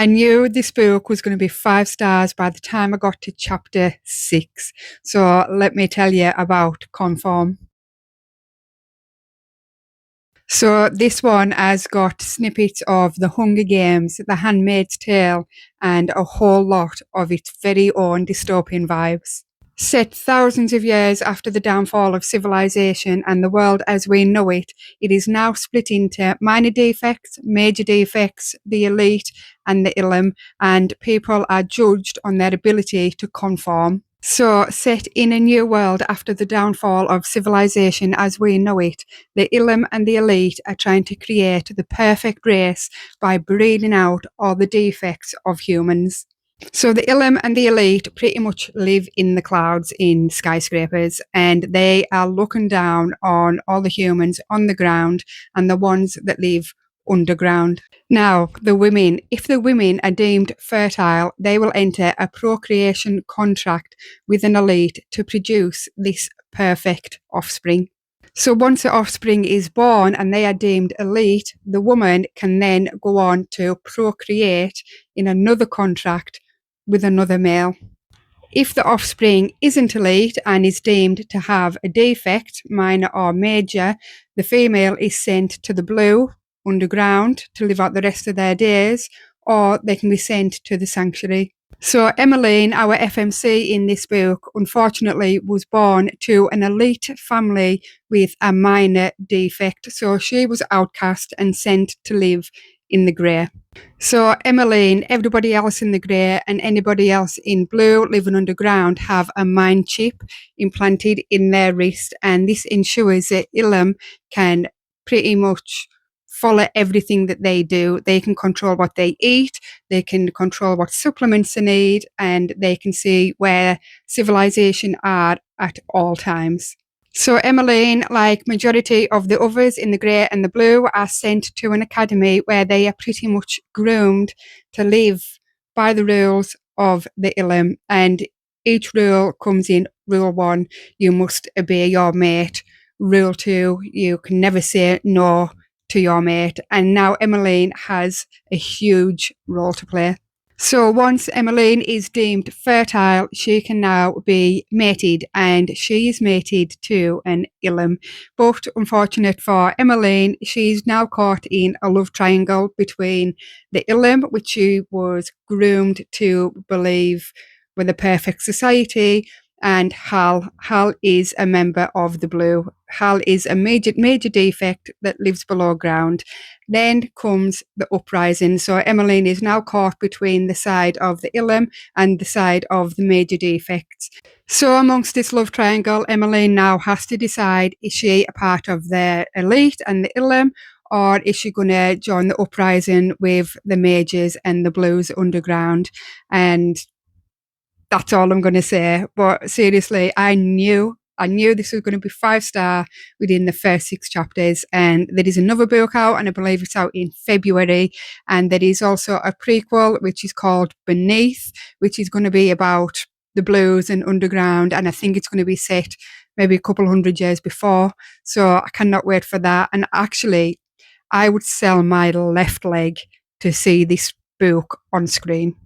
I knew this book was going to be 5 stars by the time I got to chapter 6. So let me tell you about Conform. So this one has got snippets of The Hunger Games, The Handmaid's Tale, and a whole lot of its very own dystopian vibes. Set thousands of years after the downfall of civilization and the world as we know it, it is now split into minor defects, major defects, the elite, and the illum, and people are judged on their ability to conform. So, set in a new world after the downfall of civilization as we know it, the ilum and the elite are trying to create the perfect race by breeding out all the defects of humans. So the ilum and the elite pretty much live in the clouds in skyscrapers, and they are looking down on all the humans on the ground and the ones that live underground. Now, the women, if the women are deemed fertile, they will enter a procreation contract with an elite to produce this perfect offspring. So once the offspring is born and they are deemed elite, the woman can then go on to procreate in another contract with another male. If the offspring isn't elite and is deemed to have a defect, minor or major, the female is sent to the blue, underground, to live out the rest of their days, or they can be sent to the sanctuary. So Emmeline, our FMC in this book, unfortunately was born to an elite family with a minor defect. So she was outcast and sent to live in the grey. So Emmeline, everybody else in the grey and anybody else in blue living underground have a mind chip implanted in their wrist, and this ensures that Ilum can pretty much follow everything that they do. They can control what they eat, they can control what supplements they need, and they can see where civilization are at all times. So Emmeline, like majority of the others in the grey and the blue, are sent to an academy where they are pretty much groomed to live by the rules of the Ilum. And each rule comes in rule 1, you must obey your mate. Rule 2, you can never say no to your mate. And now Emmeline has a huge role to play. So once Emmeline is deemed fertile, she can now be mated, and she is mated to an illum. But unfortunate for Emmeline, she's now caught in a love triangle between the illum, which she was groomed to believe were the perfect society, and Hal. Hal is a member of the blue. Hal is a major defect that lives below ground. Then comes the uprising. So Emmeline is now caught between the side of the illum and the side of the major defects. So amongst this love triangle, Emmeline now has to decide, is she a part of the elite and the illum, or is she going to join the uprising with the majors and the blues underground? And that's all I'm going to say. But seriously, I knew this was going to be 5-star within the first 6 chapters. And there is another book out, and I believe it's out in February. And there is also a prequel, which is called Beneath, which is going to be about the blues and underground. And I think it's going to be set maybe a couple 100 years before. So I cannot wait for that. And actually, I would sell my left leg to see this book on screen.